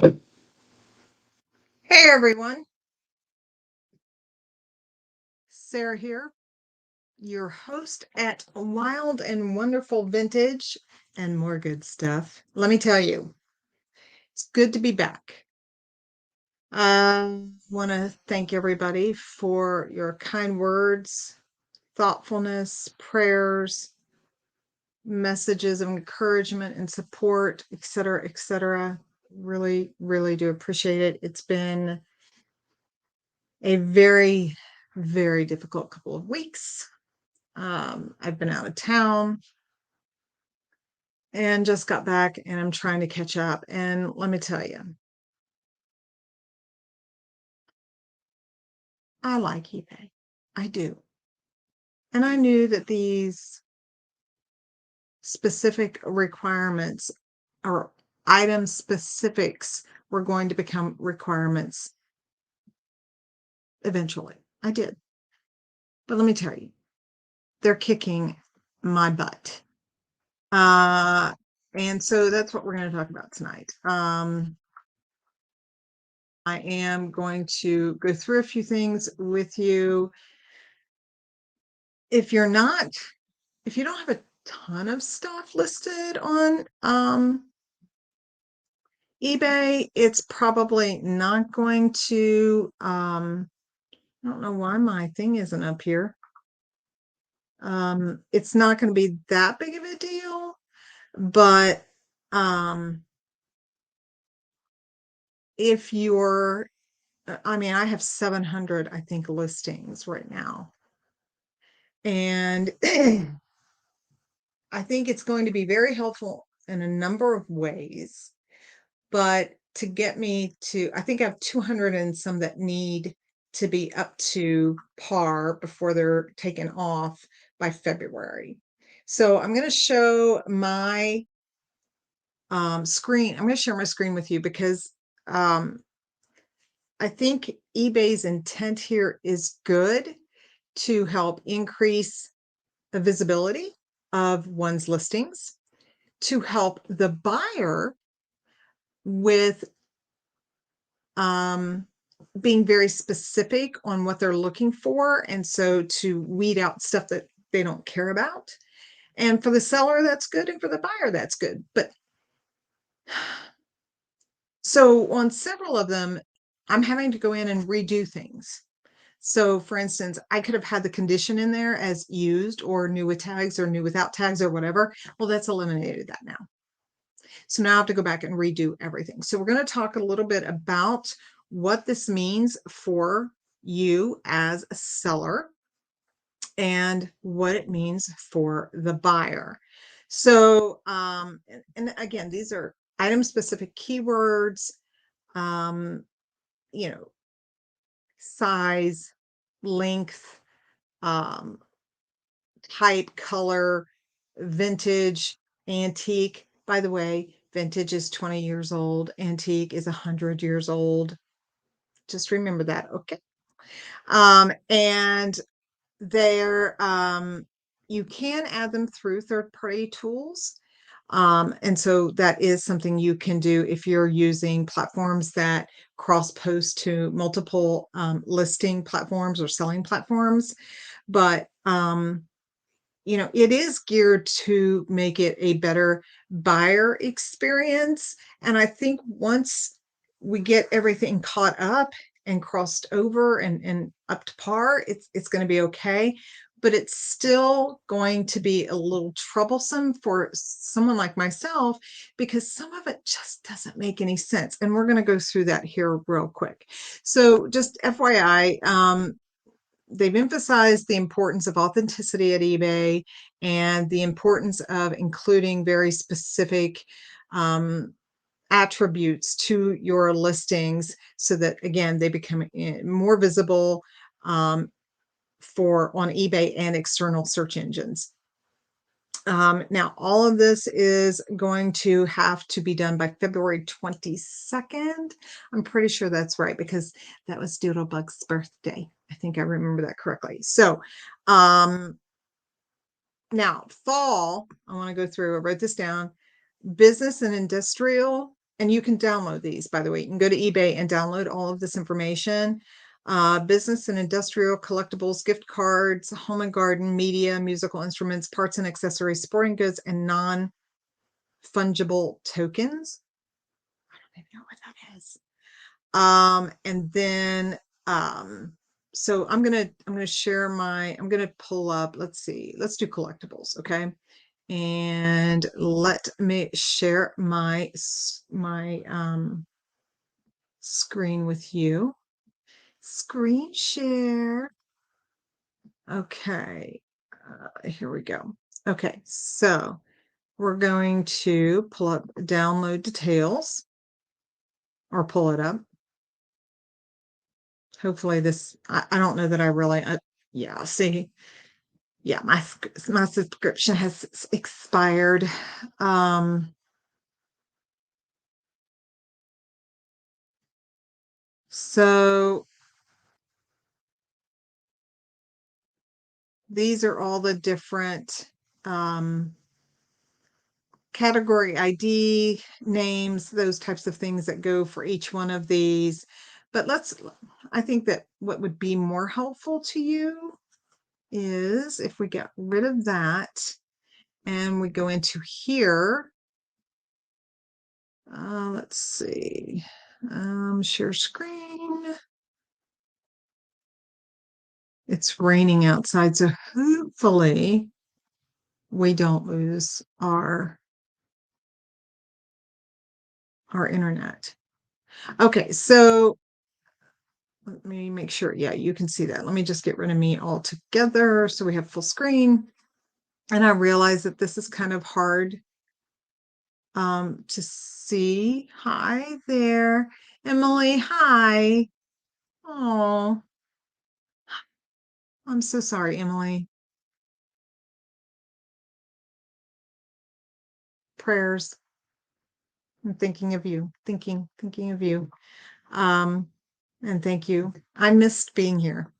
Hey everyone, Sarah here, your host at Wild and Wonderful Vintage and more good stuff. Let me tell you, it's good to be back. I want to thank everybody for your kind words, thoughtfulness, prayers, messages of encouragement and support, etc., etc. Really, really do appreciate it. It's been a very, very difficult couple of weeks. I've been out of town and just got back and I'm trying to catch up. And let me tell you, I like eBay. I do. And I knew that these specific requirements or item specifics were going to become requirements eventually. I did. But let me tell you, they're kicking my butt. Uh, and so that's what we're going to talk about tonight. I am going to go through a few things with you. If you don't have a ton of stuff listed on eBay, it's probably not going to, I don't know why my thing isn't up here. It's not going to be that big of a deal, but if you're, I have 700, I think, listings right now. And I think it's going to be very helpful in a number of ways. But to get me to, I think I have 200 and some that need to be up to par before they're taken off by February. So I'm going to show my screen. I'm going to share my screen with you because I think eBay's intent here is good to help increase the visibility of one's listings, to help the buyer with being very specific on what they're looking for, and so to weed out stuff that they don't care about. And for the seller, that's good, and for the buyer, that's good. But so on several of them, I'm having to go in and redo things. So for instance, I could have had the condition in there as used or new with tags or new without tags or whatever. Well, that's eliminated that now. So now I have to go back and redo everything. So we're going to talk a little bit about what this means for you as a seller and what it means for the buyer. So, and again, these are item specific keywords, you know, size, length, type, color, vintage, antique. By the way, vintage is 20 years old. Antique is 100 years old. Just remember that. Okay. And they're, you can add them through third-party tools. And so that is something you can do if you're using platforms that cross-post to multiple listing platforms or selling platforms. But it is geared to make it a better buyer experience. And I think once we get everything caught up and crossed over and up to par, it's going to be okay. But it's still going to be a little troublesome for someone like myself because some of it just doesn't make any sense. And we're going to go through that here real quick. So just FYI, they've emphasized the importance of authenticity at eBay and the importance of including very specific attributes to your listings so that, again, they become more visible on eBay and external search engines. Now, all of this is going to have to be done by February 22nd. I'm pretty sure that's right because that was Doodlebug's birthday. I think I remember that correctly. So now fall, I want to go through, I wrote this down, business and industrial and you can download these, by the way. You can go to eBay and download all of this information. Business and industrial collectibles, gift cards, home and garden, media, musical instruments, parts and accessories, sporting goods, and non-fungible tokens. I don't even know what that is. And then so I'm gonna share I'm gonna pull up, let's see, let's do collectibles, okay? And let me share my screen with you. Screen share. Okay, here we go. Okay, so we're going to pull up download details, or pull it up. Hopefully this, I don't know that I really, yeah, see, yeah, my subscription has expired. So these are all the different category ID names, those types of things that go for each one of these. But I think that what would be more helpful to you is if we get rid of that and we go into here. Let's see, share screen. It's raining outside, so hopefully we don't lose our internet. Okay, so let me make sure. Yeah, you can see that. Let me just get rid of me altogether so we have full screen. And I realize that this is kind of hard to see. Hi there, Emily. Hi. Oh, I'm so sorry, Emily. Prayers. I'm thinking of you, thinking of you. And thank you. I missed being here.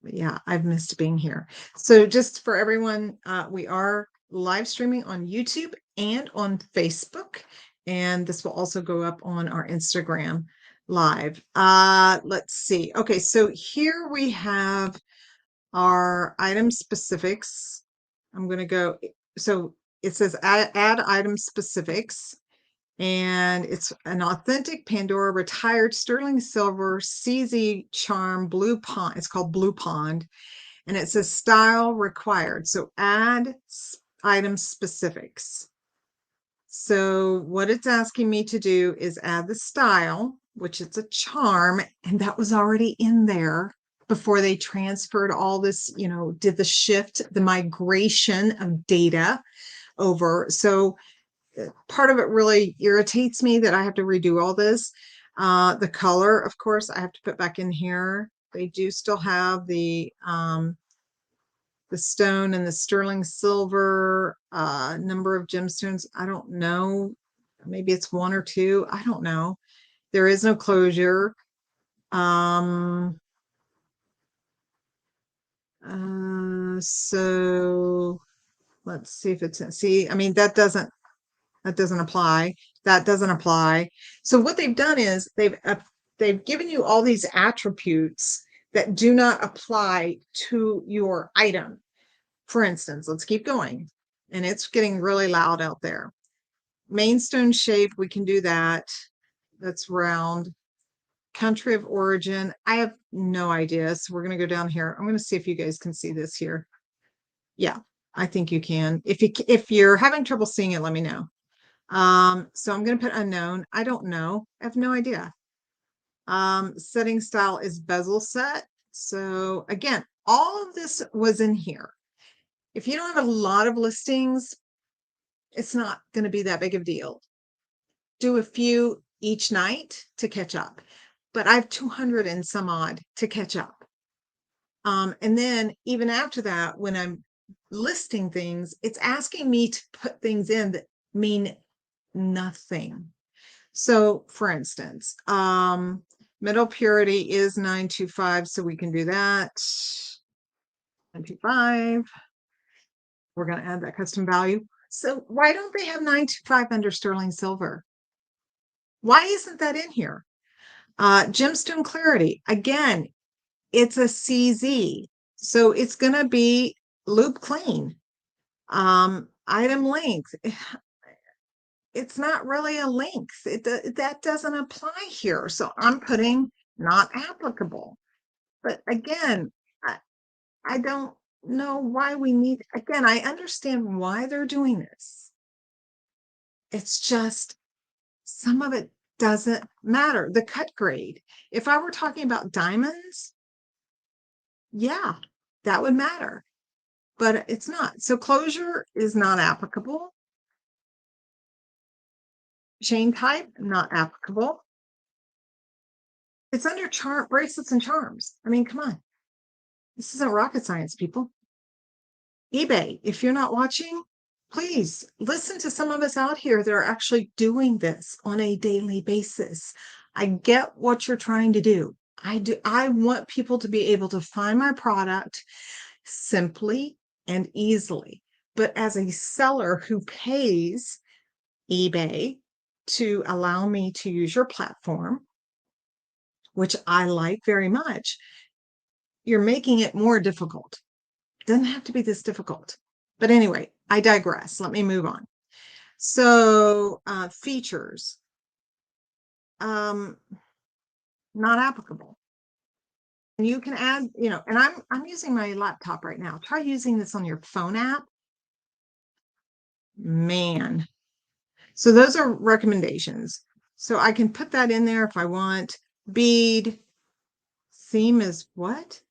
Yeah, I've missed being here. So just for everyone, we are live streaming on YouTube and on Facebook, and this will also go up on our Instagram live. Let's see. Okay, so here we have our item specifics. I'm going to go, so it says add item specifics, and it's an authentic Pandora retired sterling silver CZ charm blue pond. It's called Blue Pond, and it says style required. So add item specifics. So what it's asking me to do is add the style, which it's a charm, and that was already in there before they transferred all this, did the shift, the migration of data over. So part of it really irritates me that I have to redo all this. The color, of course, I have to put back in here. They do still have the stone and the sterling silver, number of gemstones. I don't know. Maybe it's 1 or 2. I don't know. There is no closure. So let's see if it's, see, I mean, that doesn't apply. That doesn't apply. So what they've done is they've given you all these attributes that do not apply to your item. For instance, let's keep going. And it's getting really loud out there. Main stone shape, we can do that. That's round. Country of origin, I have no idea. So we're going to go down here. I'm going to see if you guys can see this here. Yeah, I think you can. If you're having trouble seeing it, let me know. So I'm going to put unknown. I don't know. I have no idea. Setting style is bezel set. So again, all of this was in here. If you don't have a lot of listings, it's not going to be that big of a deal. Do a few each night to catch up. But I have 200 and some odd to catch up. And then even after that, when I'm listing things, it's asking me to put things in that mean nothing. So for instance, metal purity is 925, so we can do that. 925. We're going to add that custom value. So why don't they have 925 under sterling silver? Why isn't that in here? Gemstone Clarity, again, it's a CZ, so it's going to be loop clean. Item length, it's not really a length. That doesn't apply here. So I'm putting not applicable. But again, I don't know why we need, again, I understand why they're doing this. It's just some of it doesn't matter. The cut grade. If I were talking about diamonds, yeah, that would matter, but it's not. So closure is not applicable. Chain type, not applicable. It's under charm bracelets and charms. I mean, come on. This isn't rocket science, people. eBay, if you're not watching, please listen to some of us out here that are actually doing this on a daily basis. I get what you're trying to do. I do. I want people to be able to find my product simply and easily. But as a seller who pays eBay to allow me to use your platform, which I like very much, you're making it more difficult. It doesn't have to be this difficult. But anyway, I digress. Let me move on. So features, not applicable. And you can add, and I'm using my laptop right now. Try using this on your phone app. Man. So those are recommendations. So I can put that in there if I want. Bead theme is what?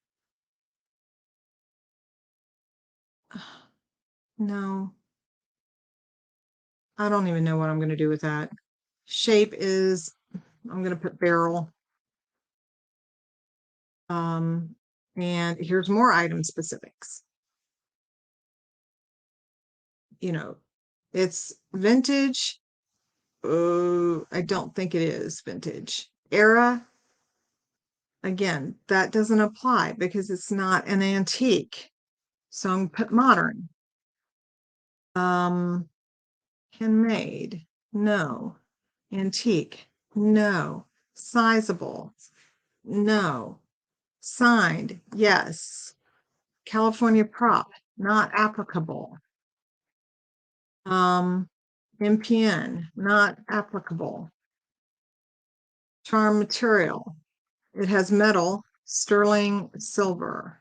No, I don't even know what I'm going to do with that. Shape is, I'm going to put barrel. And here's more item specifics. It's vintage. Oh, I don't think it is vintage. Era, again, that doesn't apply because it's not an antique. So I'm put modern. Handmade, no. Antique, no. Sizable, no. Signed, yes. California prop, not applicable. MPN, not applicable. Charm material, it has metal, sterling silver.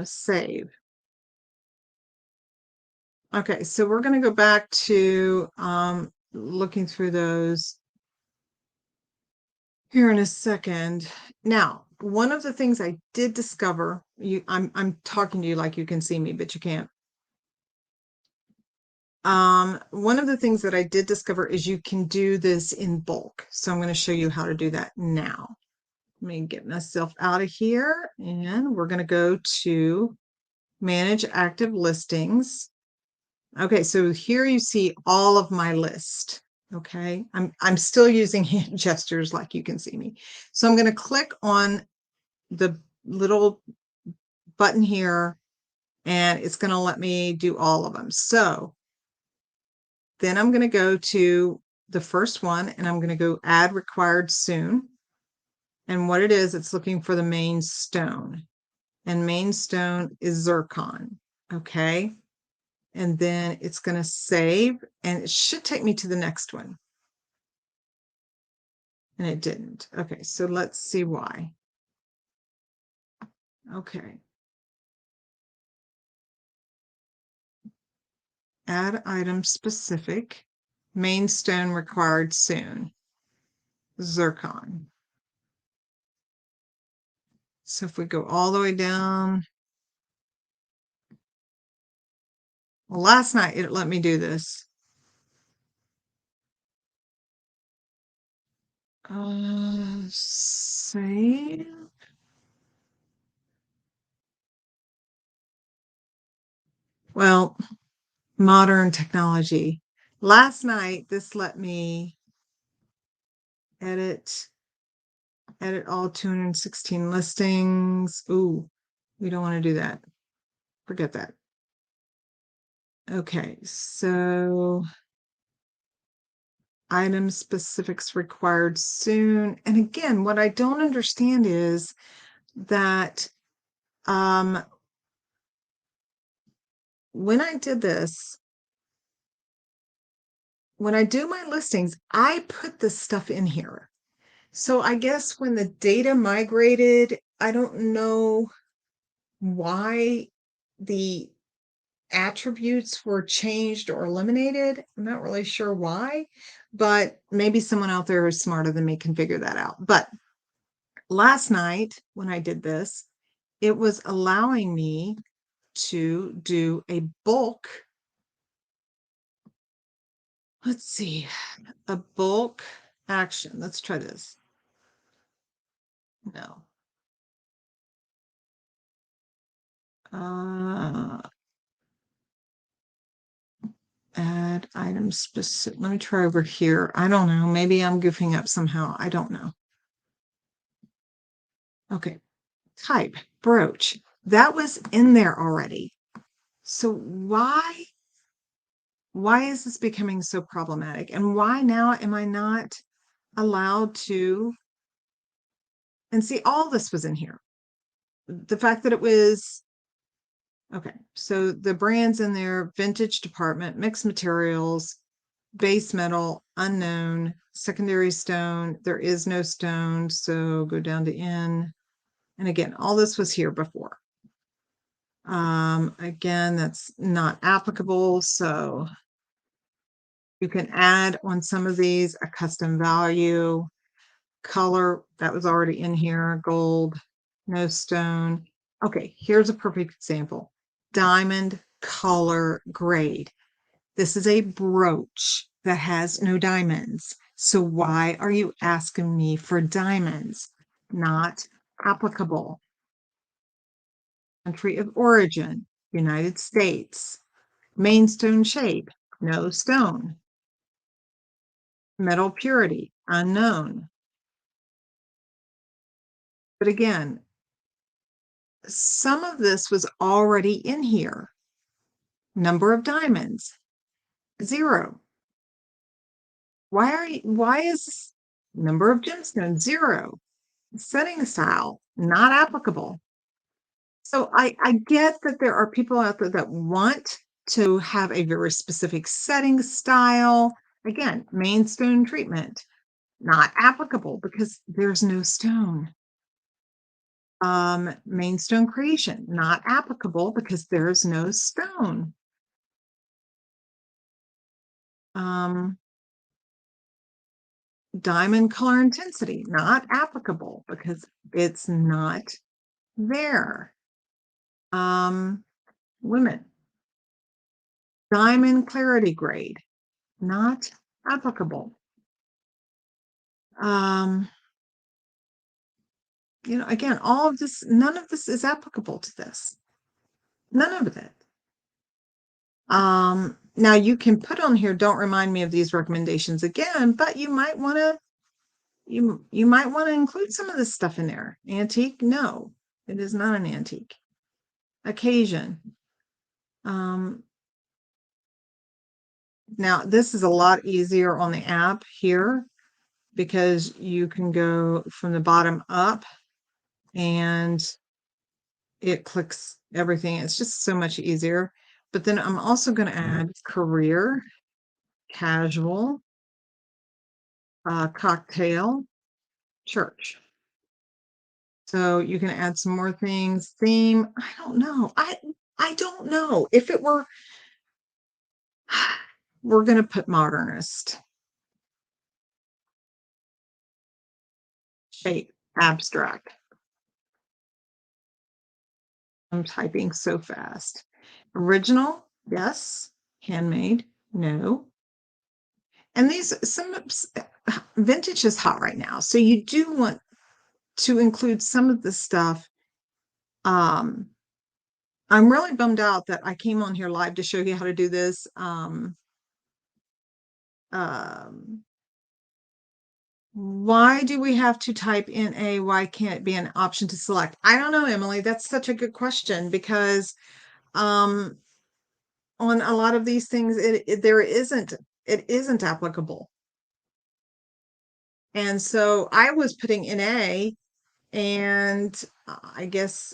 Save. Okay, so we're going to go back to looking through those here in a second. Now, one of the things I did discover, I'm talking to you like you can see me, but you can't. One of the things that I did discover is you can do this in bulk. So I'm going to show you how to do that now. Let me get myself out of here, and we're going to go to manage active listings. Okay, so here you see all of my list. Okay, I'm still using hand gestures like you can see me. So I'm going to click on the little button here, and it's going to let me do all of them. So then I'm going to go to the first one, and I'm going to go add required soon. And what it is, it's looking for the main stone, and main stone is zircon. Okay. And then it's going to save, and it should take me to the next one. And it didn't. Okay, so let's see why. Okay. Add item specific. Main stone required soon. Zircon. So if we go all the way down. Well, last night it let me do this. Save. Well, modern technology. Last night, this let me edit all 216 listings. Ooh, We don't want to do that. Forget that. Okay, so item specifics required soon. And again, what I don't understand is that when I did this, when I do my listings, I put this stuff in here. So I guess when the data migrated, I don't know why the attributes were changed or eliminated. I'm not really sure why, but maybe someone out there is smarter than me can figure that out. But last night when I did this, it was allowing me to do a bulk. Let's see, a bulk action. Let's try this. No. Uh, add item specific. Let me try over here. I don't know. Maybe I'm goofing up somehow. I don't know. Okay. Type brooch. That was in there already. So why is this becoming so problematic? And why now am I not allowed to? And see, all this was in here. The fact that it was okay. So the brands in there: vintage department, mixed materials, base metal, unknown, secondary stone. There is no stone. So go down to N. And again, all this was here before. Again, that's not applicable. So you can add on some of these a custom value. Color, that was already in here. Gold, no stone. Okay, here's a perfect example. Diamond color grade. This is a brooch that has no diamonds. So why are you asking me for diamonds? Not applicable. Country of origin, United States. Main stone shape, no stone. Metal purity, unknown. But again, some of this was already in here. Number of diamonds, 0. Why is number of gemstones 0? Setting style, not applicable. So I get that there are people out there that want to have a very specific setting style. Again, main stone treatment, not applicable because there's no stone. Main stone creation, not applicable because there's no stone. Diamond color intensity, not applicable because it's not there. Women. Diamond clarity grade, not applicable. Again, all of this, none of this is applicable to this. None of it. Now you can put on here, don't remind me of these recommendations again, but you might want to you might want to include some of this stuff in there. Antique? No, it is not an antique. Occasion. Now this is a lot easier on the app here because you can go from the bottom up and it clicks everything. It's just so much easier. But then I'm also going to add career, casual, cocktail, church. So you can add some more things. Theme, I don't know. I don't know. If it were, we're going to put modernist. Shape, abstract. I'm typing so fast. Original, yes. Handmade, no. And some vintage is hot right now. So you do want to include some of the stuff. I'm really bummed out that I came on here live to show you how to do this. Why do we have to type in a, why can't it be an option to select? I don't know, Emily. That's such a good question because um on a lot of these things it isn't applicable. And so I was putting in a, and I guess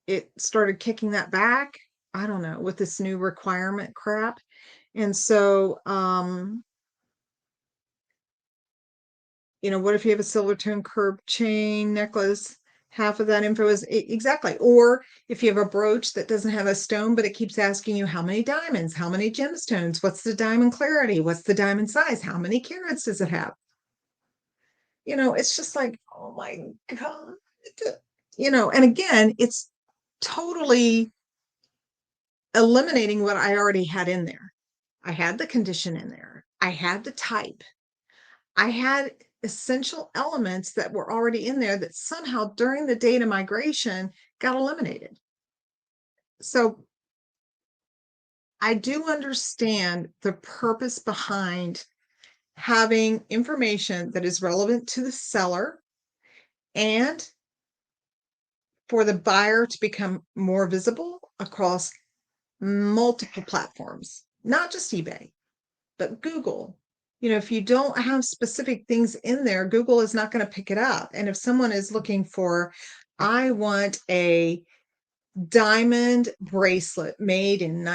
it started kicking that back. I don't know, with this new requirement crap. And so what if you have a silver tone curved chain necklace? Half of that info is exactly. Or if you have a brooch that doesn't have a stone, but it keeps asking you how many diamonds, how many gemstones, what's the diamond clarity, what's the diamond size, how many carats does it have? It's just like, oh my God. And again, it's totally eliminating what I already had in there. I had the condition in there. I had the type. I had essential elements that were already in there that somehow during the data migration got eliminated. So I do understand the purpose behind having information that is relevant to the seller and for the buyer to become more visible across multiple platforms, not just eBay, but Google. If you don't have specific things in there, Google is not going to pick it up. And if someone is looking for, I want a diamond bracelet made in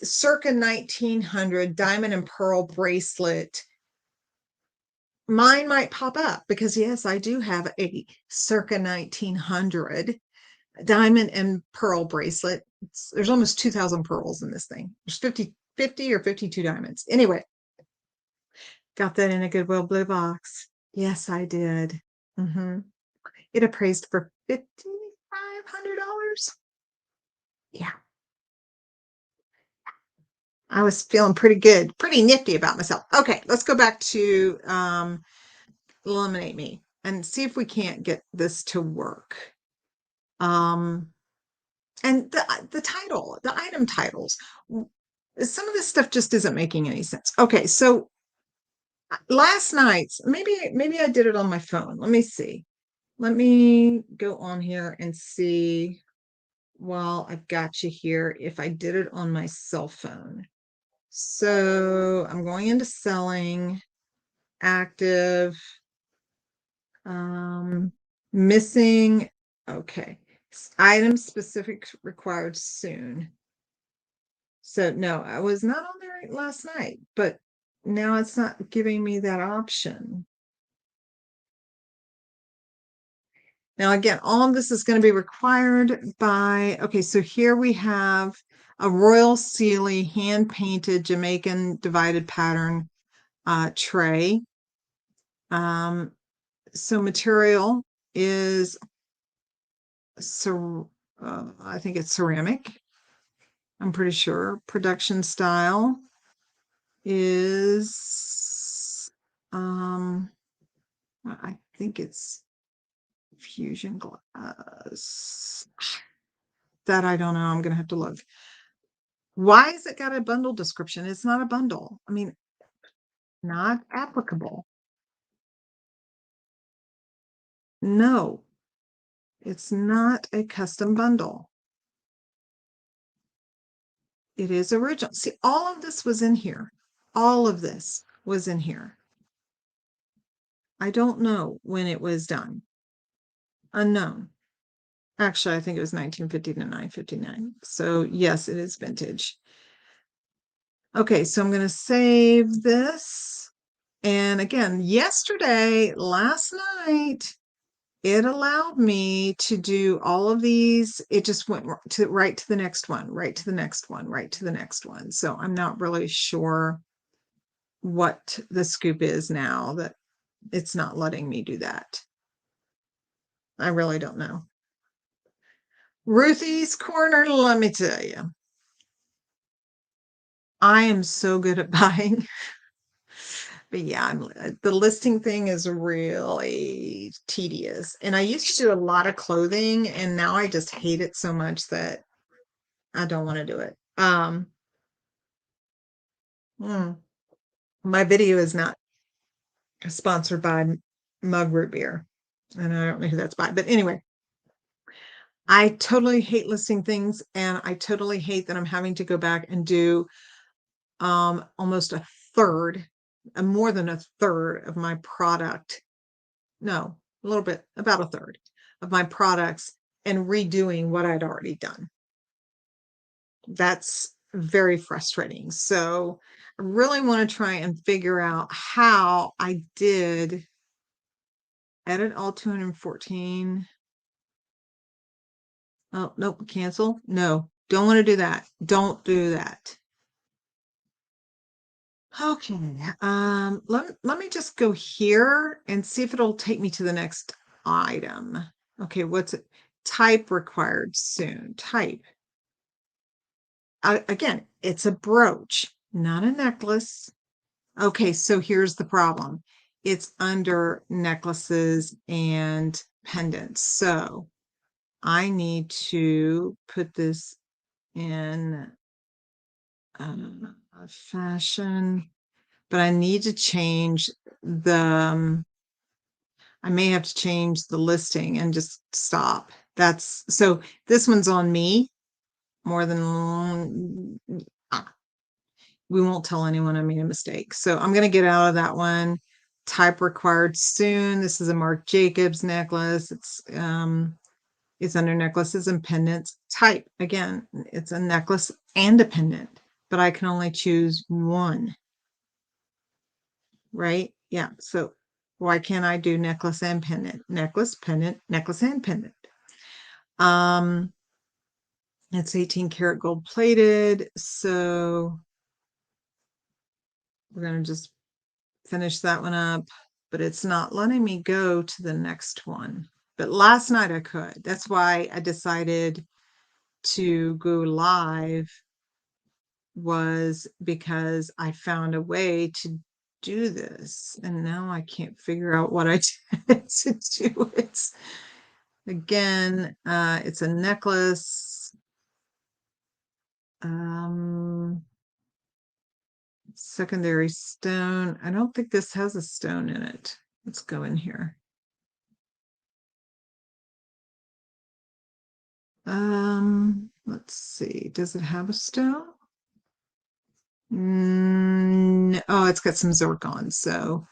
circa 1900 diamond and pearl bracelet, mine might pop up because yes, I do have a circa 1900 diamond and pearl bracelet. There's almost 2,000 pearls in this thing. There's 50 or 52 diamonds. Anyway, got that in a Goodwill blue box. Yes, I did. hmm It appraised for $5,500. Yeah, I was feeling pretty good, pretty nifty about myself. Okay, let's go back to Eliminate Me and see if we can't get this to work. Um, and the title, the item titles, some of this stuff just isn't making any sense. Okay, so last night, maybe I did it on my phone. Let me see. Let me go on here and see while I've got you here if I did it on my cell phone. So I'm going into selling, active, missing. Okay. Item specific required soon. So no, I was not on there last night, but now it's not giving me that option. Now, again, all of this is going to be required by, okay, so here we have a Royal Sealy hand-painted Jamaican divided pattern tray. So material is, I think it's ceramic. I'm pretty sure. Production style is, I think it's fusion glass. That I don't know. I'm going to have to look. Why has it got a bundle description? It's not a bundle. I mean, not applicable. No, it's not a custom bundle. It is original. See, all of this was in here. All of this was in here. I don't know when it was done. Unknown. Actually, I think it was 1950 to 959. So yes, it is vintage. Okay, so I'm going to save this. And again, last night, it allowed me to do all of these. It just went right to the next one, right to the next one, right to the next one. So I'm not really sure what the scoop is now that it's not letting me do that. I really don't know. Ruthie's Corner, let me tell you, I am so good at buying. But yeah, the listing thing is really tedious. And I used to do a lot of clothing, and now I just hate it so much that I don't want to do it. My video is not sponsored by Mug Root Beer. And I don't know who that's by, but anyway, I totally hate listing things, and I totally hate that I'm having to go back and do almost a third, more than a third of my product. No, a little bit, about a third of my products, and redoing what I'd already done. That's very frustrating. So I really want to try and figure out how I did edit all 214. Oh, nope, cancel. No, don't want to do that. Don't do that. Okay. Let me just go here and see if it'll take me to the next item. Okay, what's it? Type required soon. Type. Again, it's a brooch, not a necklace. Okay, so here's the problem. It's under necklaces and pendants. So I need to put this in fashion, but I need to change the, I may have to change the listing and just stop. That's so this one's on me more than we won't tell anyone I made a mistake. So I'm going to get out of that one. Type required soon. This is a Marc Jacobs necklace. It's under necklaces and pendants. Type again, it's a necklace and a pendant, but I can only choose one. Right? Yeah. So why can't I do necklace and pendant? Necklace, pendant, necklace and pendant. It's 18 karat gold plated. So we're going to just finish that one up, but it's not letting me go to the next one. But last night I could. That's why I decided to go live, was because I found a way to do this. And now I can't figure out what I did to do it. Again, it's a necklace. Secondary stone. I don't think this has a stone in it. Let's go in here. Let's see. Does it have a stone? Oh, it's got some zircon. So,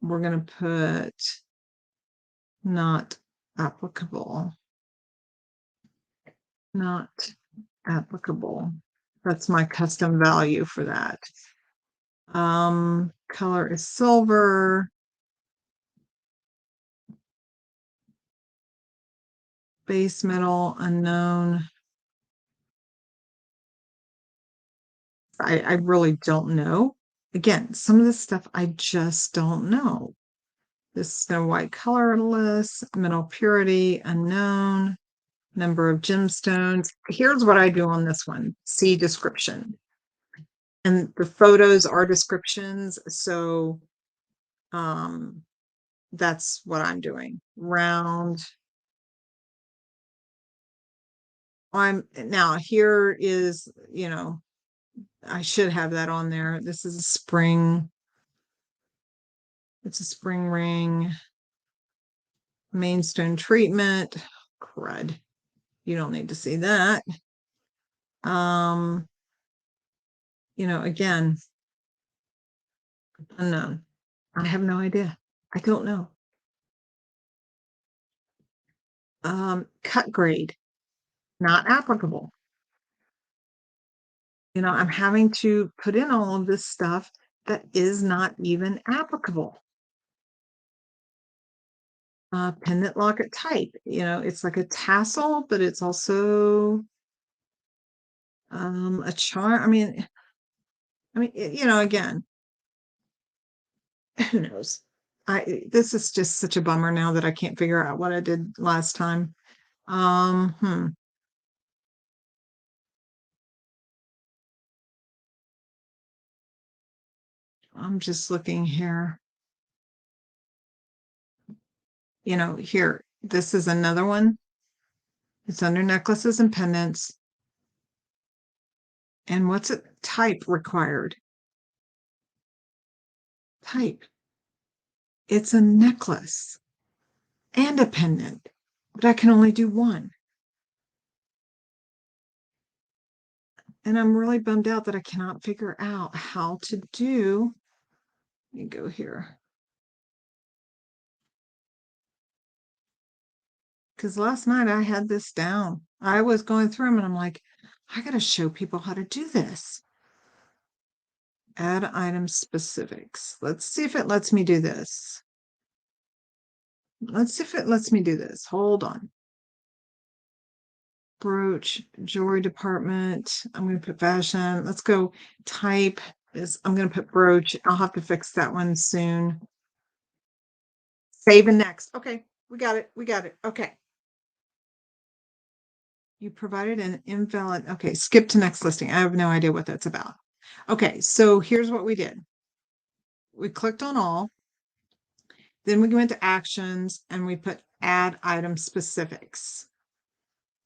we're going to put not applicable. Not applicable. That's my custom value for that. Color is silver. Base metal unknown. I really don't know. Again, some of this stuff I just don't know. This is no white colorless, metal purity unknown, number of gemstones. Here's what I do on this one. See description. And the photos are descriptions. So that's what I'm doing. Round. Now here is, I should have that on there. This is a spring. It's a spring ring. Mainstone treatment. Crud. You don't need to see that. Again, unknown. I have no idea. I don't know. Cut grade, not applicable. I'm having to put in all of this stuff that is not even applicable. Pendant locket type, it's like a tassel, but it's also a charm. Again, who knows? This is just such a bummer now that I can't figure out what I did last time. I'm just looking here. Here, this is another one. It's under necklaces and pendants. And what's it type required? Type. It's a necklace and a pendant, but I can only do one. And I'm really bummed out that I cannot figure out how to do. Let me go here. Because last night I had this down. I was going through them and I'm like, I got to show people how to do this. Add item specifics. Let's see if it lets me do this. Let's see if it lets me do this. Hold on. Brooch, jewelry department. I'm going to put fashion. Let's go type is, I'm going to put brooch. I'll have to fix that one soon. Save and next. Okay. We got it. We got it. Okay. You provided an invalid. Okay. Skip to next listing. I have no idea what that's about. Okay. So here's what we did. We clicked on all. Then we went to actions and we put add item specifics.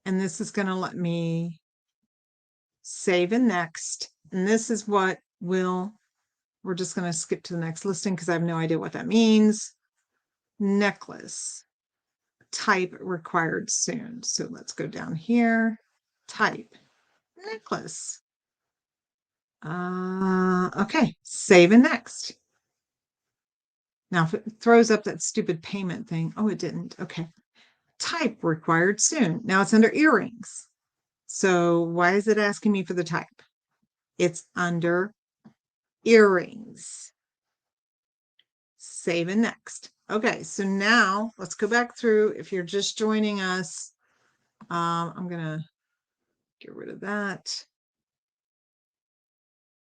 And this is going to let me save and next. And this is what we're just going to skip to the next listing because I have no idea what that means. Necklace. Type required soon. So let's go down here. Type. Necklace. Okay. Save and next. Now, if it throws up that stupid payment thing. Oh, it didn't. Okay. Type required soon. Now it's under earrings. So why is it asking me for the type? It's under earrings. Save and next. Okay, so now let's go back through. If you're just joining us, I'm going to get rid of that.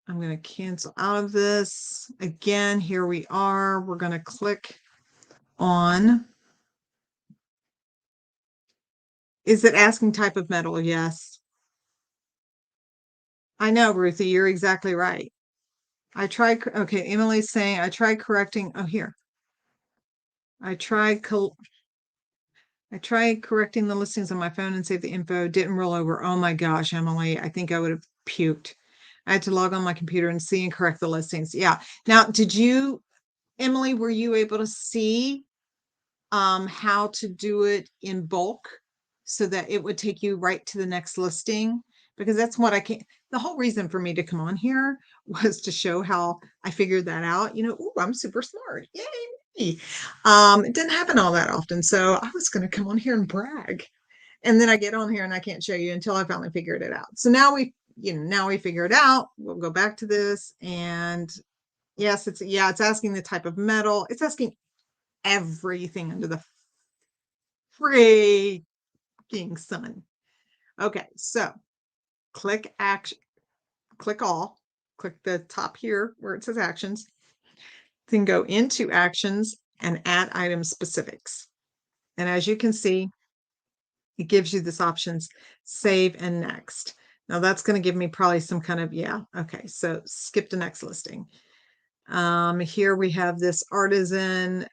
I'm going to cancel out of this. Again, here we are. We're going to click on. Is it asking type of metal? Yes. I know, Ruthie, you're exactly right. I tried. Okay, Emily's saying I tried correcting. Oh, here. I tried correcting the listings on my phone and save the info. Didn't roll over. Oh my gosh, Emily, I think I would have puked. I had to log on my computer and see and correct the listings. Yeah. Now, did you, Emily, were you able to see how to do it in bulk so that it would take you right to the next listing? Because that's what I can't. The whole reason for me to come on here was to show how I figured that out. You know, ooh, I'm super smart. Yay. It didn't happen all that often. So I was going to come on here and brag. And then I get on here and I can't show you until I finally figured it out. So now we figure it out. We'll go back to this and yes, it's asking the type of metal. It's asking everything under the freaking sun. Okay, so click action, click all, click the top here where it says actions, then go into actions and add item specifics. And as you can see, it gives you this options, save and next. Now that's going to give me probably some kind of, yeah. Okay. So skip to next listing. Here we have this artisan,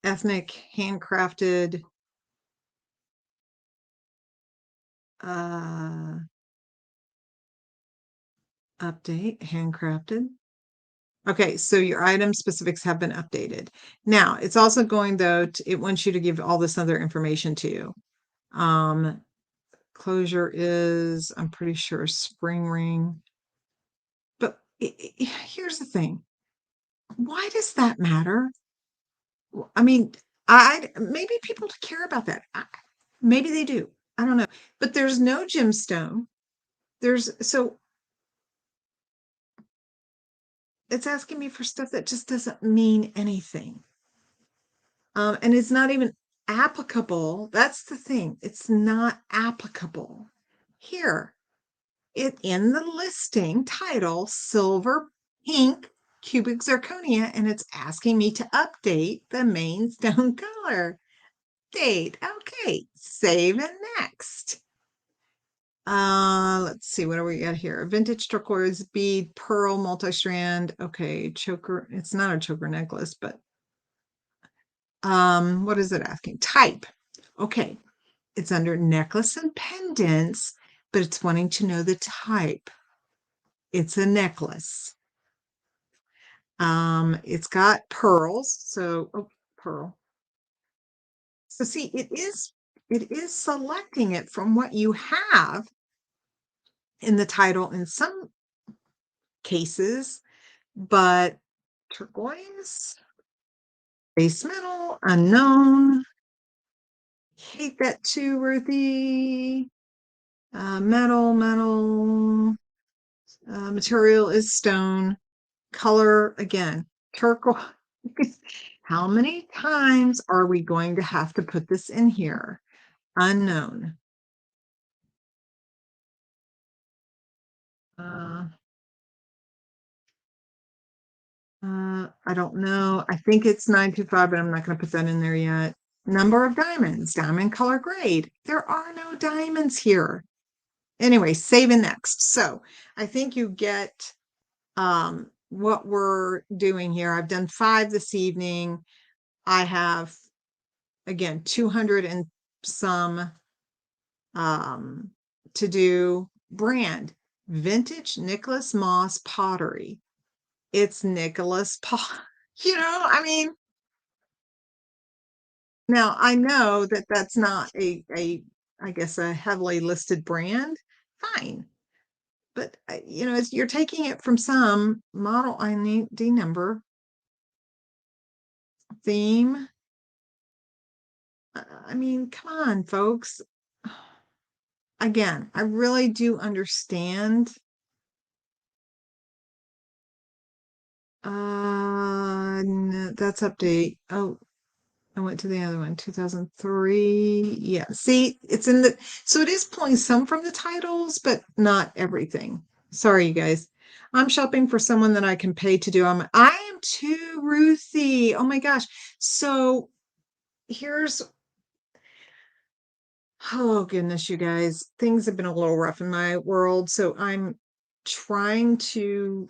ethnic handcrafted, update handcrafted. Okay. So your item specifics have been updated. Now it's also going though, it wants you to give all this other information to you. Closure is, I'm pretty sure, spring ring. But here's the thing. Why does that matter? I mean, maybe people care about that. Maybe they do. I don't know. But there's no gemstone. So it's asking me for stuff that just doesn't mean anything. And it's not even applicable. That's the thing. It's not applicable. Here, in the listing title, silver, pink, cubic zirconia, and it's asking me to update the main stone color. Date. Okay. Save and next. Let's see, what do we got here? Vintage turquoise bead, pearl, multi-strand. Okay, choker. It's not a choker necklace, but what is it asking? Type. Okay. It's under necklace and pendants, but it's wanting to know the type. It's a necklace. It's got pearls, so oh, pearl. So see, it is selecting it from what you have in the title in some cases, but turquoise, base metal, unknown. Hate that too, Ruthie. Metal, material is stone. Color again, turquoise. How many times are we going to have to put this in here? Unknown. Uh, I don't know. I think it's 925, but I'm not going to put that in there yet. Number of diamonds, diamond color grade. There are no diamonds here. Anyway, save and next. So I think you get what we're doing here. I've done 5 this evening. I have, again, 200 and some um, to do. Brand, vintage Nicholas Moss pottery. It's Nicholas Pot. I mean, now I know that that's not I guess a heavily listed brand. Fine. But you're taking it from some model ID number, theme. I mean, come on, folks. Again, I really do understand. No, that's update. Oh, I went to the other one, 2003. Yeah, see, it's in the, so it is pulling some from the titles, but not everything. Sorry, you guys. I'm shopping for someone that I can pay to do. I am too, Ruthie. Oh my gosh. So here's, oh goodness, you guys, things have been a little rough in my world. So I'm trying to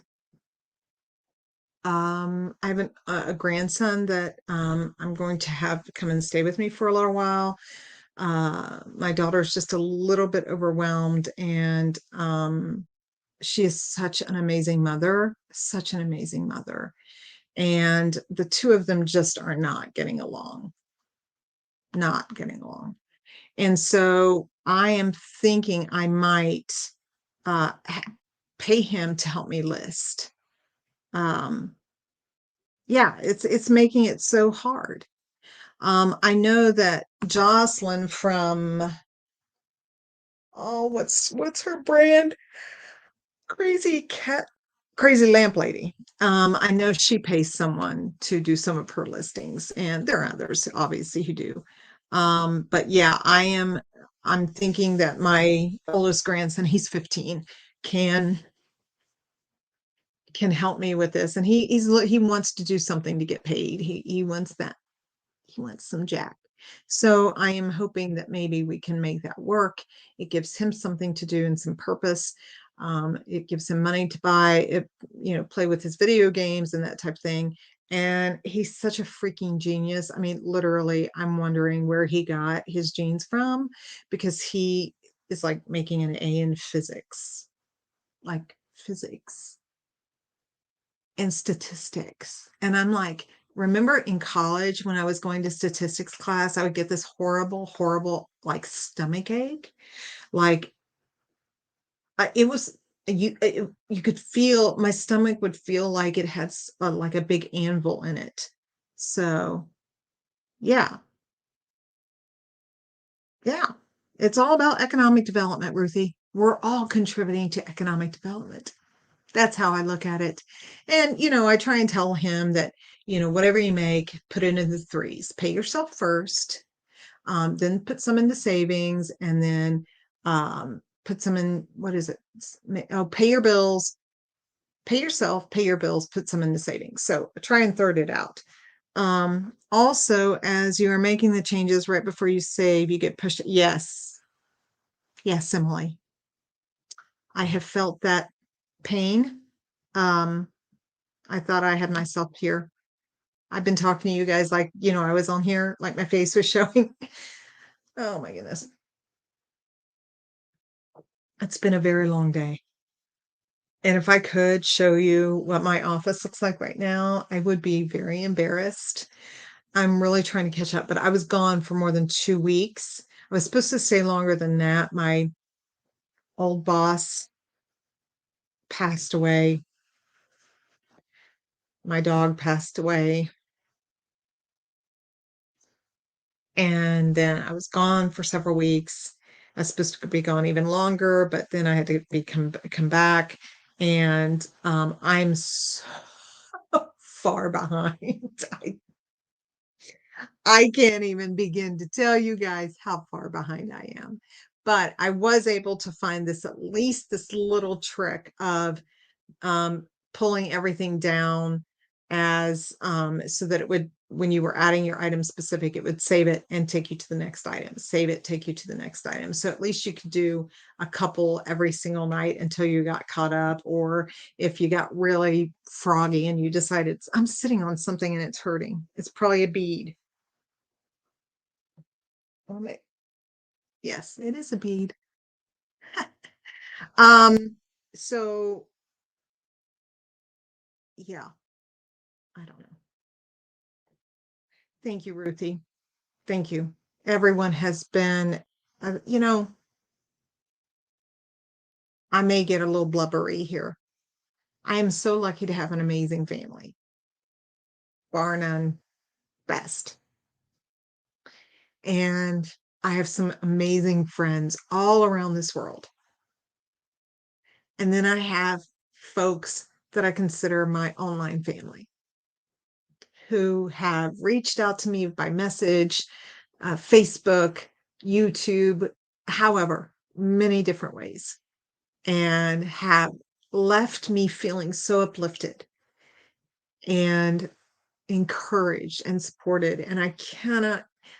I have a grandson that I'm going to have come and stay with me for a little while. My daughter's just a little bit overwhelmed, and she is such an amazing mother, such an amazing mother. And the two of them just are not getting along, not getting along. And so I am thinking I might pay him to help me list. Um, yeah, it's making it so hard. I know that Jocelyn from, oh, what's her brand? Crazy Cat, Crazy Lamp Lady. I know she pays someone to do some of her listings, and there are others obviously who do. But yeah, I'm thinking that my oldest grandson, he's 15, can help me with this, and he wants to do something to get paid. He wants that. He wants some jack. So I am hoping that maybe we can make that work. It gives him something to do and some purpose. It gives him money to buy it, play with his video games and that type of thing. And he's such a freaking genius. I mean, literally, I'm wondering where he got his genes from, because he is like making an A in physics, like physics and statistics. And I'm like, remember in college when I was going to statistics class, I would get this horrible, horrible like stomach ache. Like it was you could feel my stomach would feel like it had like a big anvil in it. So yeah, yeah, it's all about economic development, Ruthie. We're all contributing to economic development. That's how I look at it. And, I try and tell him that, whatever you make, put it into the threes. Pay yourself first, then put some into savings, and then put some in, what is it? Oh, pay your bills, pay yourself, pay your bills, put some into savings. So try and third it out. Also, as you are making the changes right before you save, you get pushed. Yes. Yes, Emily. I have felt that pain. Um, I thought I had myself here. I've been talking to you guys like, I was on here, like my face was showing. Oh my goodness. It's been a very long day. And if I could show you what my office looks like right now, I would be very embarrassed. I'm really trying to catch up, but I was gone for more than 2 weeks. I was supposed to stay longer than that. My old boss passed away. My dog passed away. And then I was gone for several weeks. I was supposed to be gone even longer, but then I had to come back, and I'm so far behind. I can't even begin to tell you guys how far behind I am. But I was able to find this, at least this little trick of pulling everything down as so that it would, when you were adding your item specific, it would save it and take you to the next item, save it, take you to the next item. So at least you could do a couple every single night until you got caught up. Or if you got really froggy and you decided, I'm sitting on something and it's hurting, it's probably a bead. Um, yes, it is a bead. Um, so yeah, I don't know. Thank you, Ruthie. Thank you. Everyone has been, you know, I may get a little blubbery here. I am so lucky to have an amazing family, bar none, best. And I have some amazing friends all around this world. And then I have folks that I consider my online family who have reached out to me by message, Facebook, YouTube, however, many different ways, and have left me feeling so uplifted and encouraged and supported. And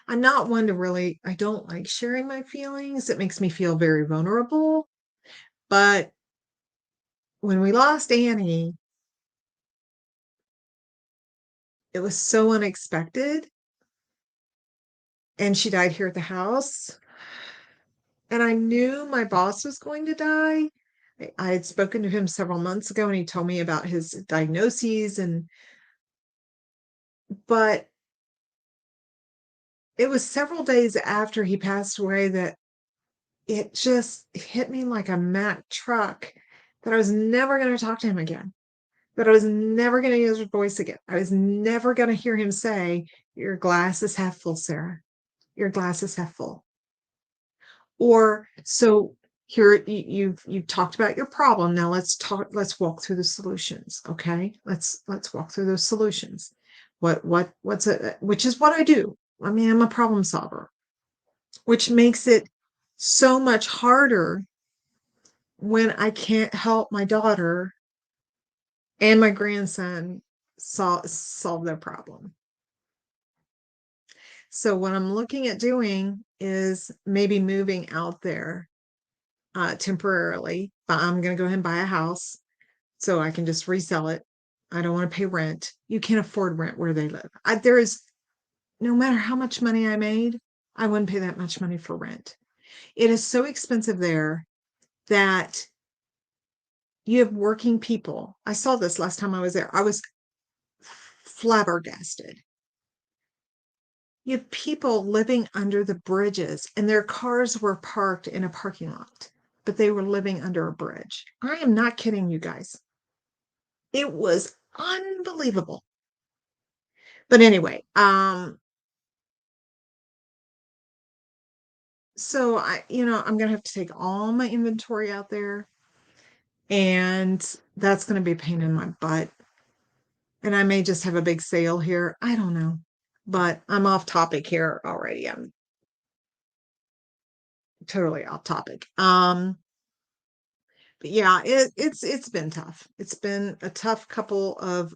I'm not one to really, I don't like sharing my feelings. It makes me feel very vulnerable. But when we lost Annie, it was so unexpected. And she died here at the house. And I knew my boss was going to die. I had spoken to him several months ago and he told me about his diagnoses, but it was several days after he passed away that it just hit me like a Mack truck that I was never going to talk to him again, that I was never going to use his voice again. I was never going to hear him say, "Your glass is half full, Sarah. Your glass is half full." Or, so here you've talked about your problem. Now let's walk through the solutions. Okay. Let's walk through those solutions. What's it, which is what I do. I mean, I'm a problem solver, which makes it so much harder when I can't help my daughter and my grandson solve their problem. So what I'm looking at doing is maybe moving out there temporarily, but I'm going to go ahead and buy a house so I can just resell it. I don't want to pay rent. You can't afford rent where they live. There is, no matter how much money I made, I wouldn't pay that much money for rent. It is so expensive there that you have working people. I saw this last time I was there. I was flabbergasted. You have people living under the bridges and their cars were parked in a parking lot, but they were living under a bridge. I am not kidding you guys. It was unbelievable. But anyway, so I'm gonna have to take all my inventory out there, and that's gonna be a pain in my butt. And I may just have a big sale here. I don't know. But I'm off topic here already. I'm totally off topic. But yeah, it's been tough. It's been a tough couple of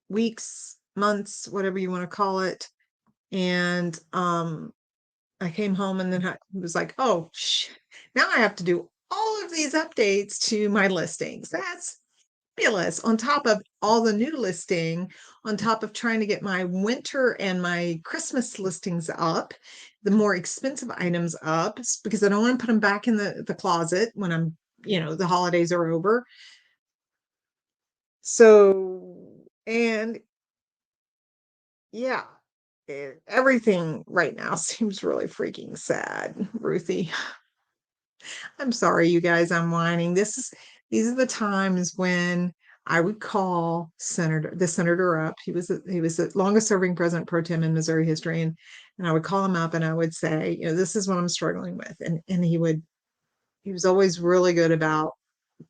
weeks, months, whatever you want to call it. And I came home and then I was like, oh, now I have to do all of these updates to my listings. That's fabulous. On top of all the new listing, on top of trying to get my winter and my Christmas listings up, the more expensive items up, because I don't want to put them back in the closet when the holidays are over. So, and yeah, everything right now seems really freaking sad, Ruthie. I'm sorry, you guys, I'm whining. These are the times when I would call the senator up. He was the longest serving president pro tem in Missouri history, and I would call him up and I would say, you know, this is what I'm struggling with, and he was always really good about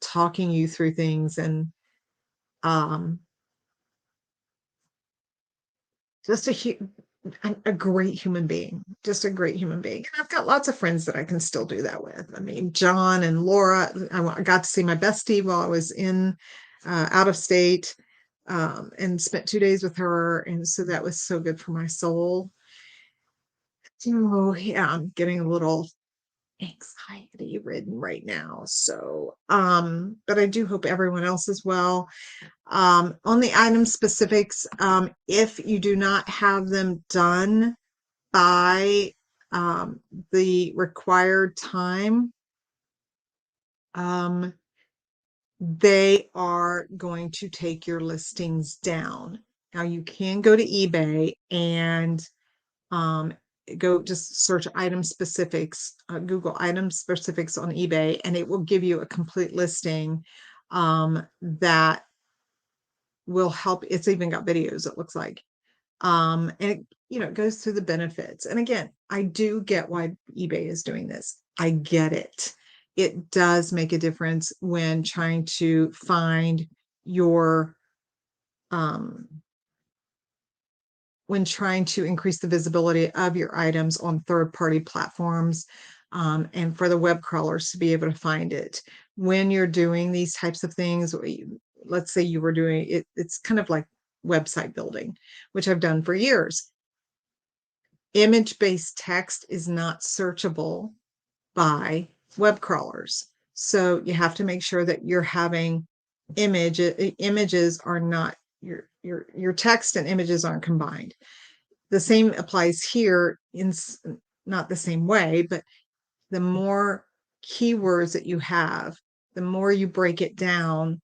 talking you through things, and um just a great human being, just a great human being. And I've got lots of friends that I can still do that with. I mean, John and Laura, I got to see my bestie while I was in out of state, and spent 2 days with her. And so that was so good for my soul. Oh, yeah, I'm getting a little anxiety ridden right now. So, but I do hope everyone else is well. On the item specifics, if you do not have them done by the required time, um, they are going to take your listings down. Now you can go to eBay and um, go just search item specifics, Google item specifics on eBay, and it will give you a complete listing that will help. It's even got videos, it looks like. And it, you know, it goes through the benefits. And again, I do get why eBay is doing this. I get it. It does make a difference when trying to find your um when trying to increase the visibility of your items on third-party platforms, and for the web crawlers to be able to find it. When you're doing these types of things, let's say you were doing it, it's kind of like website building, which I've done for years. Image-based text is not searchable by web crawlers. So you have to make sure that you're having images are not your text and images aren't combined. The same applies here in not the same way, but the more keywords that you have, the more you break it down,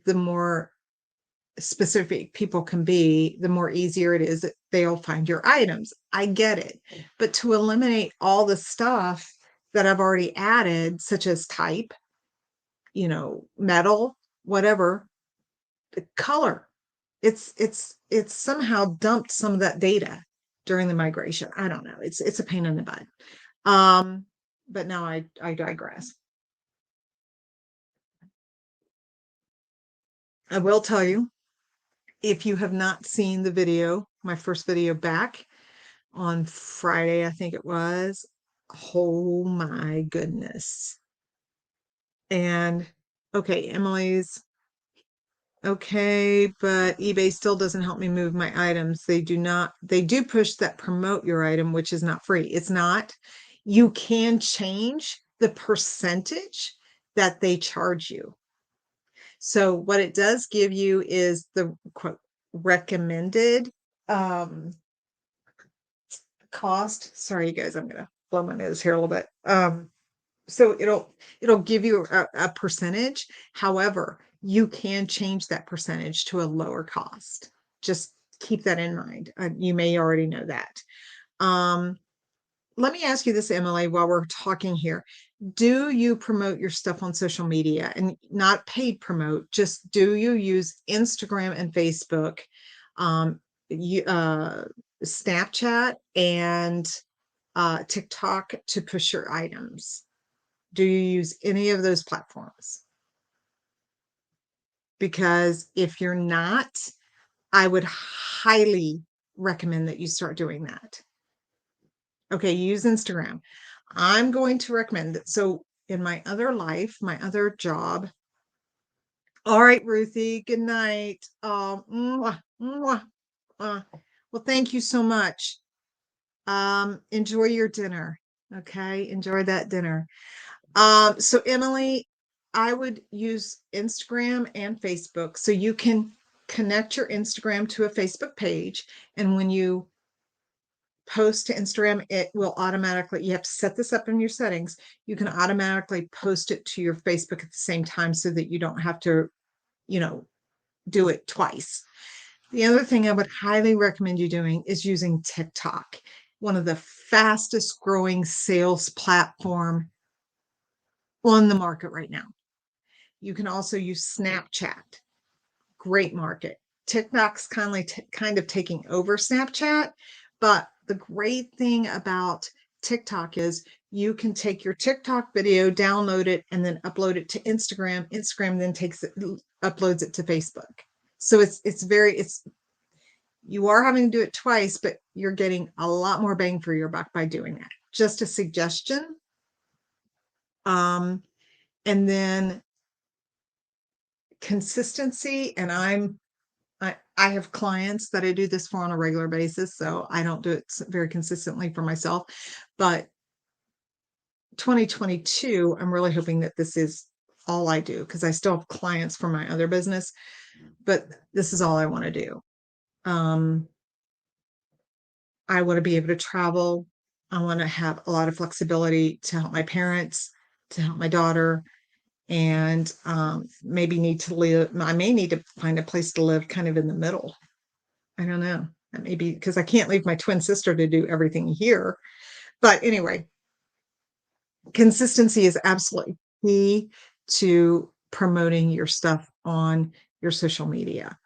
the more specific people can be, the more easier it is that they'll find your items. I get it. But to eliminate all the stuff that I've already added, such as type, you know, metal, whatever, the color, it's somehow dumped some of that data during the migration. I don't know. It's a pain in the butt. But now I digress. I will tell you, if you have not seen the video, my first video back on Friday, I think it was. Oh my goodness. And okay, Emily's okay, but eBay still doesn't help me move my items. They do push that promote your item, which is not free. It's not. You can change the percentage that they charge you. So what it does give you is the quote recommended cost. Sorry, you guys, I'm gonna blow my nose here a little bit. So it'll give you a percentage. However, you can change that percentage to a lower cost. Just keep that in mind. You may already know that. Um, Let me ask you this, Emily, while we're talking here. Do you promote your stuff on social media, and not paid promote? Just do you use Instagram and Facebook, um, Snapchat and TikTok to push your items? Do you use any of those platforms? Because if you're not, I would highly recommend that you start doing that. Okay, use Instagram. I'm going to recommend that. So in my other life, my other job. All right, Ruthie, good night. Mwah, mwah, well, thank you so much. Enjoy your dinner. Okay, enjoy that dinner. So Emily, I would use Instagram and Facebook. So you can connect your Instagram to a Facebook page. And when you post to Instagram, it will automatically, you have to set this up in your settings. You can automatically post it to your Facebook at the same time so that you don't have to, you know, do it twice. The other thing I would highly recommend you doing is using TikTok, one of the fastest growing sales platform on the market right now. You can also use Snapchat. Great market. TikTok's kind of taking over Snapchat, but the great thing about TikTok is you can take your TikTok video, download it, and then upload it to Instagram. Instagram then uploads it to Facebook. So it's you are having to do it twice, but you're getting a lot more bang for your buck by doing that. Just a suggestion. And then consistency, and I have clients that I do this for on a regular basis, so I don't do it very consistently for myself. But 2022, I'm really hoping that this is all I do, because I still have clients for my other business, but this is all I want to do. I want to be able to travel. I want to have a lot of flexibility to help my parents, to help my daughter, and maybe need to live. I may need to find a place to live kind of in the middle. I don't know. That may be because I can't leave my twin sister to do everything here. But anyway, consistency is absolutely key to promoting your stuff on your social media.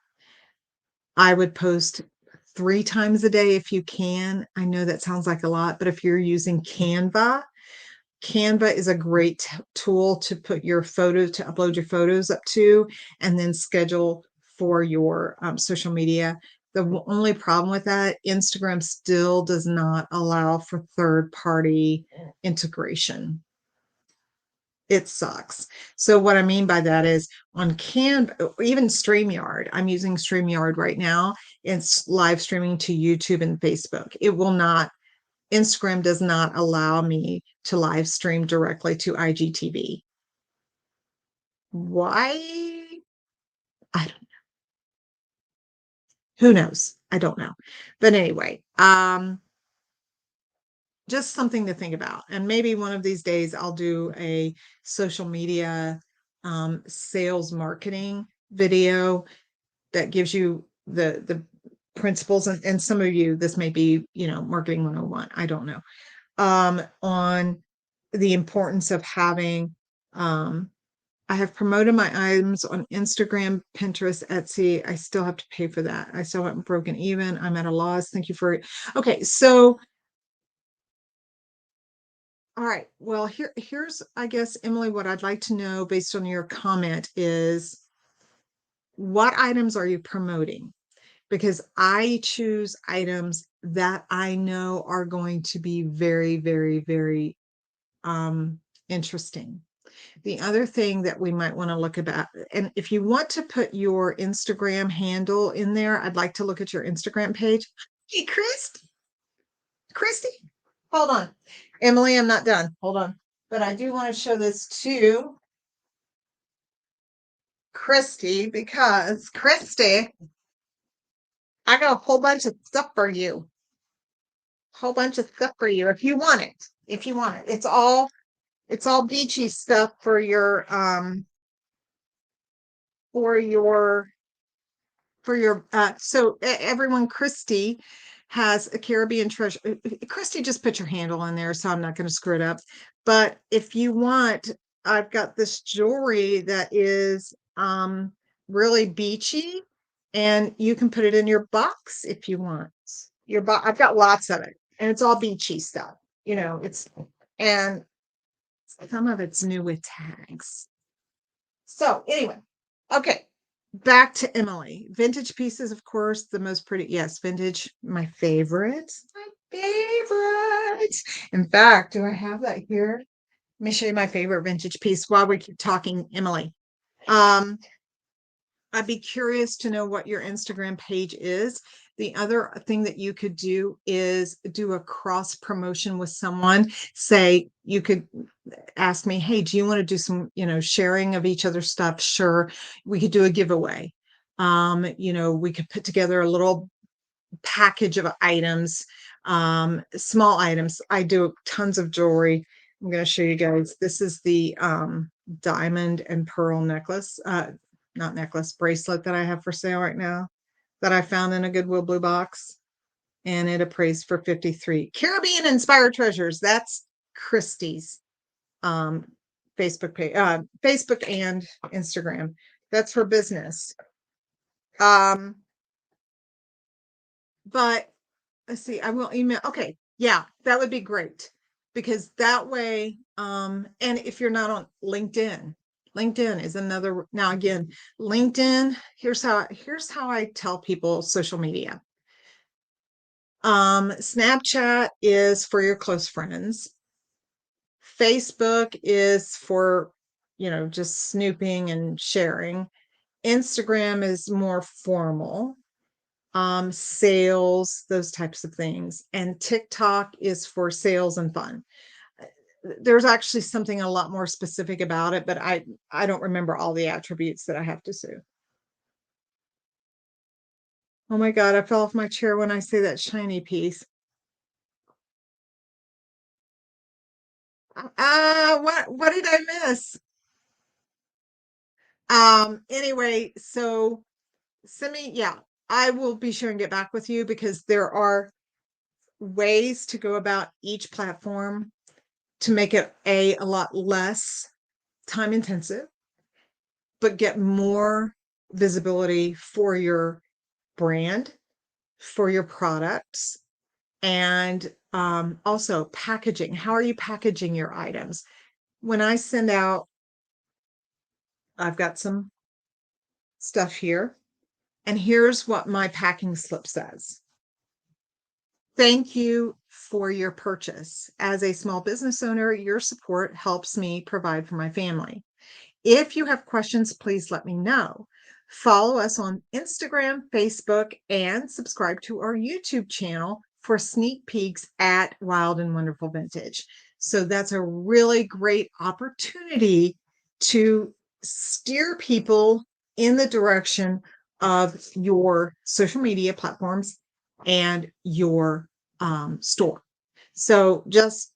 I would post 3 times a day if you can. I know that sounds like a lot, but if you're using Canva, Canva is a great tool to put your photos, to upload your photos up to, and then schedule for your social media. The only problem with that, Instagram still does not allow for third-party integration. It sucks. So what I mean by that is on Canva, even StreamYard, I'm using StreamYard right now. It's live streaming to YouTube and Facebook. It will not, Instagram does not allow me to live stream directly to IGTV. Why? I don't, who knows? I don't know. But anyway, just something to think about. And maybe one of these days I'll do a social media sales marketing video that gives you the principles, and some of you, this may be, marketing 101, I don't know, on the importance of having, I have promoted my items on Instagram, Pinterest, Etsy. I still have to pay for that. I still haven't broken even. I'm at a loss. Thank you for it. Okay, so all right. Well, here's, I guess, Emily, what I'd like to know based on your comment is, what items are you promoting? Because I choose items that I know are going to be very, very, very interesting. The other thing that we might want to look about, and if you want to put your Instagram handle in there, I'd like to look at your Instagram page. Hey, Christy, hold on. Emily, I'm not done. Hold on. But I do want to show this to Christy, because Christy, I got a whole bunch of stuff for you. Whole bunch of stuff for you if you want it. If you want it. It's all beachy stuff for your for your so everyone, Christy has a Caribbean treasure. Christy, just put your handle in there so I'm not going to screw it up. But if you want, I've got this jewelry that is really beachy, and you can put it in your box if you want. I've got lots of it, and it's all beachy stuff. And some of it's new with tags. So anyway, okay, back to Emily. Vintage pieces, of course, the most pretty. Yes, vintage, my favorite. My favorite. In fact, do I have that here? Let me show you my favorite vintage piece while we keep talking, Emily. I'd be curious to know what your Instagram page is. The other thing that you could do is do a cross promotion with someone. Say, you could ask me, hey, do you want to do some, sharing of each other's stuff? Sure. We could do a giveaway. We could put together a little package of items, small items. I do tons of jewelry. I'm going to show you guys. This is the diamond and pearl necklace. not necklace, bracelet that I have for sale right now that I found in a Goodwill blue box, and it appraised for 53. Caribbean Inspired Treasures. That's Christie's um Facebook page, Facebook and Instagram. That's her business. Um, but let's see, I will email. Okay, yeah, that would be great because that way, and if you're not on LinkedIn, LinkedIn is another. Now again, LinkedIn. Here's how I tell people social media. Snapchat is for your close friends. Facebook is for, just snooping and sharing. Instagram is more formal, sales, those types of things. And TikTok is for sales and fun. There's actually something a lot more specific about it, but I don't remember all the attributes that I have to say. Oh my God, I fell off my chair when I say that shiny piece. What did I miss? Anyway, so send me, yeah, I will be sure and get back with you because there are ways to go about each platform to make it a lot less time intensive, but get more visibility for your brand, for your products, and also packaging. How are you packaging your items? When I send out, I've got some stuff here, and here's what my packing slip says. Thank you for your purchase. As a small business owner, your support helps me provide for my family. If you have questions, please let me know. Follow us on Instagram, Facebook, and subscribe to our YouTube channel for sneak peeks at Wild and Wonderful Vintage. So that's a really great opportunity to steer people in the direction of your social media platforms and your store. So just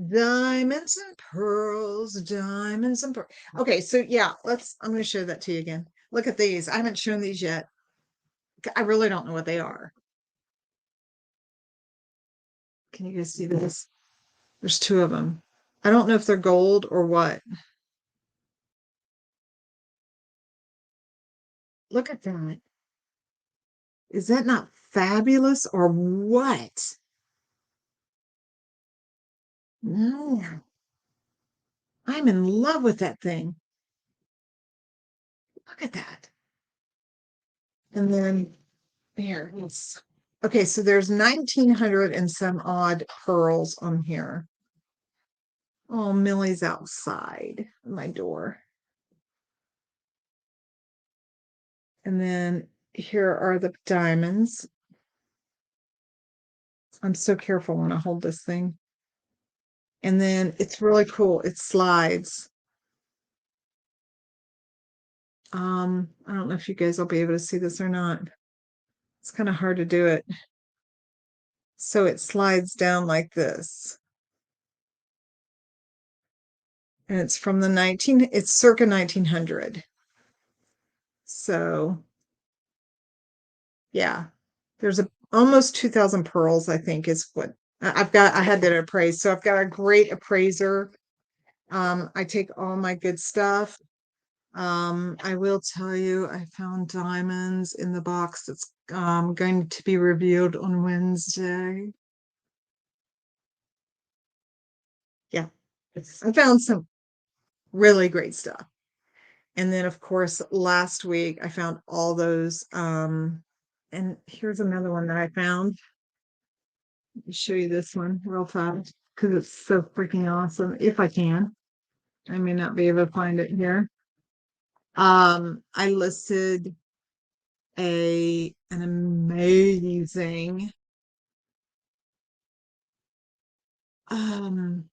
diamonds and pearls, diamonds and pearls. Okay, so yeah, I'm going to show that to you again. Look at these. I haven't shown these yet. I really don't know what they are. Can you guys see this? There's two of them. I don't know if they're gold or what. Look at that. Is that not fabulous or what? No, I'm in love with that thing. Look at that. And then there it's okay. So there's 1900 and some odd pearls on here. Oh, Millie's outside my door. And then here are the diamonds. I'm so careful when I hold this thing. And then it's really cool. It slides. I don't know if you guys will be able to see this or not. It's kind of hard to do it. So it slides down like this. And it's from it's circa 1900. So yeah, there's almost 2000 pearls, I think is what I had that appraised. So I've got a great appraiser. I take all my good stuff. I will tell you, I found diamonds in the box that's going to be revealed on Wednesday. Yeah, I found some really great stuff. And then, of course, last week I found all those. And here's another one that I found. Let me show you this one real fast because it's so freaking awesome. If I can, I may not be able to find it here. I listed an amazing um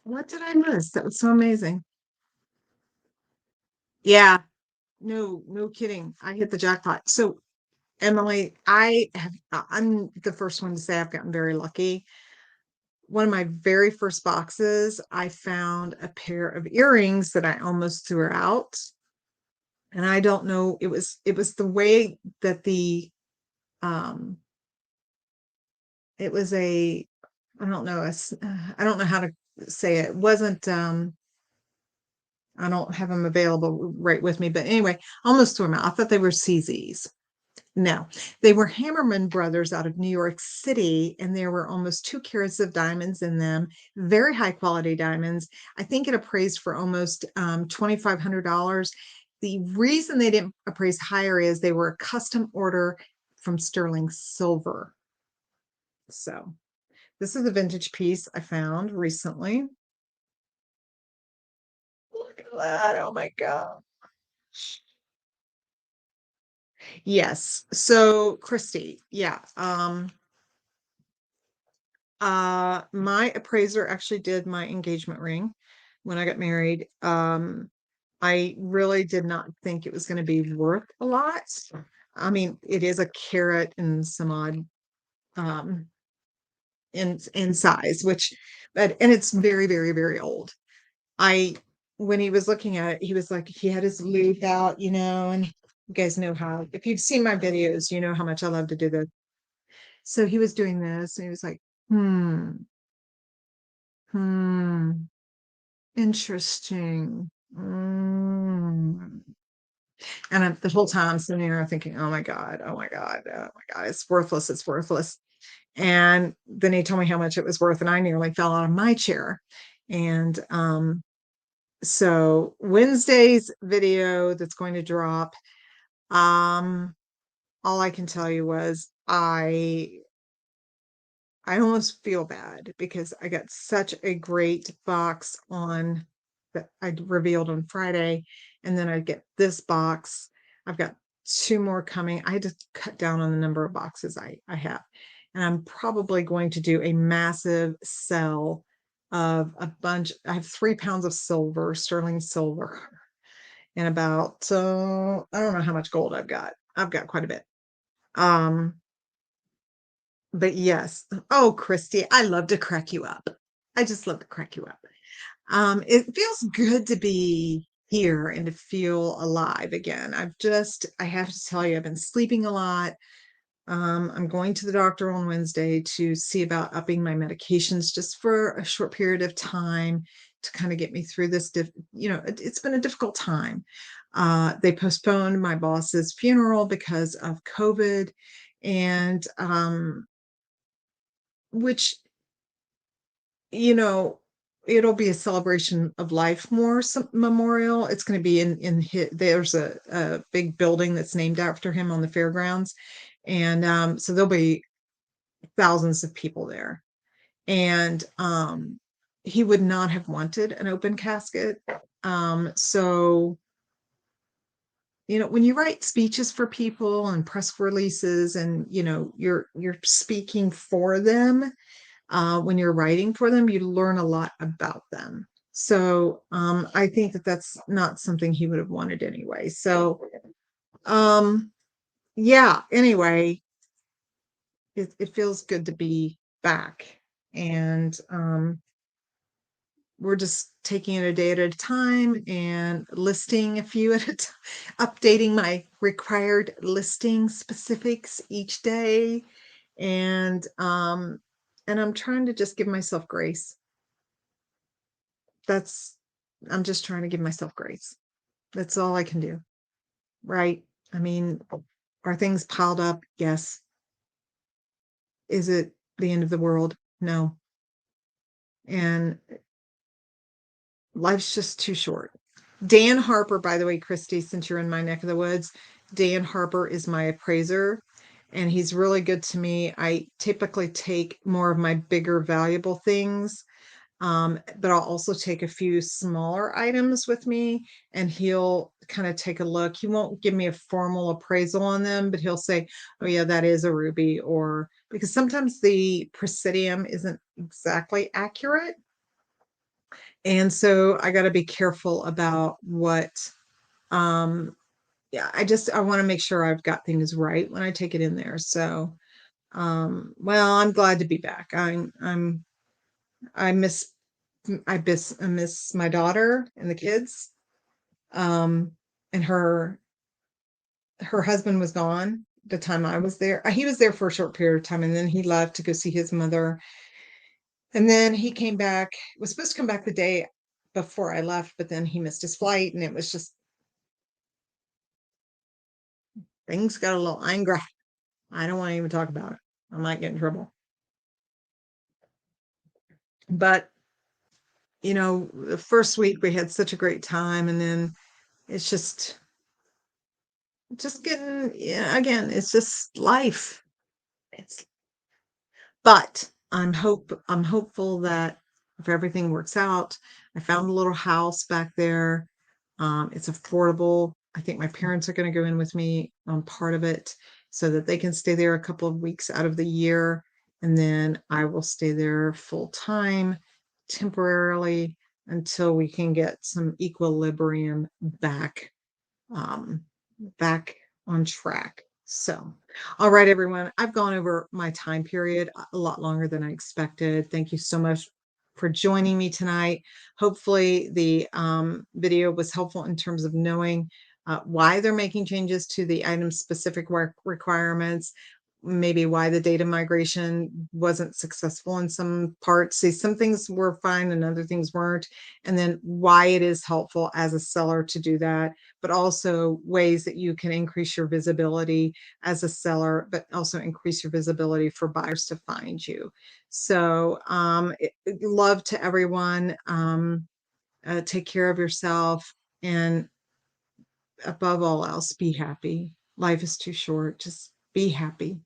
what did I miss? That was so amazing. Yeah, no kidding. I hit the jackpot. So Emily, I'm the first one to say I've gotten very lucky. one of my very first boxes, I found a pair of earrings that I almost threw out. And I don't know, it was the way that um it was a I don't know, I don't know how to say it. It wasn't I don't have them available right with me, but anyway, almost threw them out. I thought they were CZs. No, they were Hammerman Brothers out of New York City, and there were almost 2 carats of diamonds in them, very high quality diamonds. I think it appraised for almost $2,500. The reason they didn't appraise higher is they were a custom order from sterling silver. So this is a vintage piece I found recently. Look at that. Oh my God. Yes. So Christy, yeah. My appraiser actually did my engagement ring when I got married. I really did not think it was going to be worth a lot. I mean, it is a carat and some odd um in size, which but and it's very, very, very old. I When he was looking at it, he was like, he had his loop out, and you guys know how, if you've seen my videos, you know how much I love to do this. So he was doing this and he was like, hmm, hmm. Interesting. And the whole time I'm sitting there thinking, oh my God, oh my God, oh my God, it's worthless, it's worthless. And then he told me how much it was worth, and I nearly fell out of my chair. And so Wednesday's video that's going to drop, um, all I can tell you was I almost feel bad because I got such a great box on that I revealed on Friday, and then I get this box. I've got 2 more coming. I had to cut down on the number of boxes I have, and I'm probably going to do a massive sell of a bunch. I have 3 pounds of silver, sterling silver, and about, I don't know how much gold I've got. I've got quite a bit. Um, but yes. Oh, Christy, I love to crack you up. I just love to crack you up. It feels good to be here and to feel alive again. I have to tell you, I've been sleeping a lot. I'm going to the doctor on Wednesday to see about upping my medications just for a short period of time to kind of get me through this. It's been a difficult time. They postponed my boss's funeral because of COVID, and which you know, it'll be a celebration of life more memorial. It's going to be there's a big building that's named after him on the fairgrounds. And so there'll be thousands of people there. And he would not have wanted an open casket. So, when you write speeches for people and press releases and, you're speaking for them, when you're writing for them, you learn a lot about them. So I think that that's not something he would have wanted anyway. So yeah, anyway, it feels good to be back. And we're just taking it a day at a time and listing a few at a time, updating my required listing specifics each day. And I'm trying to just give myself grace. That's I'm just trying to give myself grace. That's all I can do, right? I mean, are things piled up? Yes. Is it the end of the world? No. And life's just too short. Dan Harper, by the way, Christy, since you're in my neck of the woods, Dan Harper is my appraiser, and he's really good to me. I typically take more of my bigger, valuable things. But I'll also take a few smaller items with me, and he'll kind of take a look. He won't give me a formal appraisal on them, but he'll say, oh yeah, that is a ruby, or because sometimes the presidium isn't exactly accurate. And so I got to be careful about what, um, yeah, I want to make sure I've got things right when I take it in there. So, well, I'm glad to be back. I'm I miss my daughter and the kids. And her husband was gone the time I was there. He was there for a short period of time, and then he left to go see his mother. And then he came back, was supposed to come back the day before I left, but then he missed his flight, and it was just things got a little angry. I don't want to even talk about it. I might get in trouble. But the first week we had such a great time, and then it's just getting, yeah, again, it's just life. It's But I'm hopeful that if everything works out, I found a little house back there. It's affordable. I think my parents are going to go in with me on part of it so that they can stay there a couple of weeks out of the year, and then I will stay there full time temporarily until we can get some equilibrium um, back on track. So, all right, everyone, I've gone over my time period a lot longer than I expected. Thank you so much for joining me tonight. Hopefully, the video was helpful in terms of knowing why they're making changes to the item specific requirements, maybe why the data migration wasn't successful in some parts. See, some things were fine and other things weren't, and then why it is helpful as a seller to do that, but also ways that you can increase your visibility as a seller, but also increase your visibility for buyers to find you. So, love to everyone. Take care of yourself, and above all else, be happy. Life is too short. Just be happy.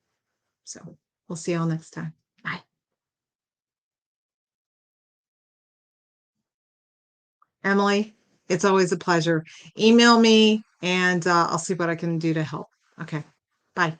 So we'll see y'all next time. Bye. Emily, it's always a pleasure. Email me, and I'll see what I can do to help. Okay. Bye.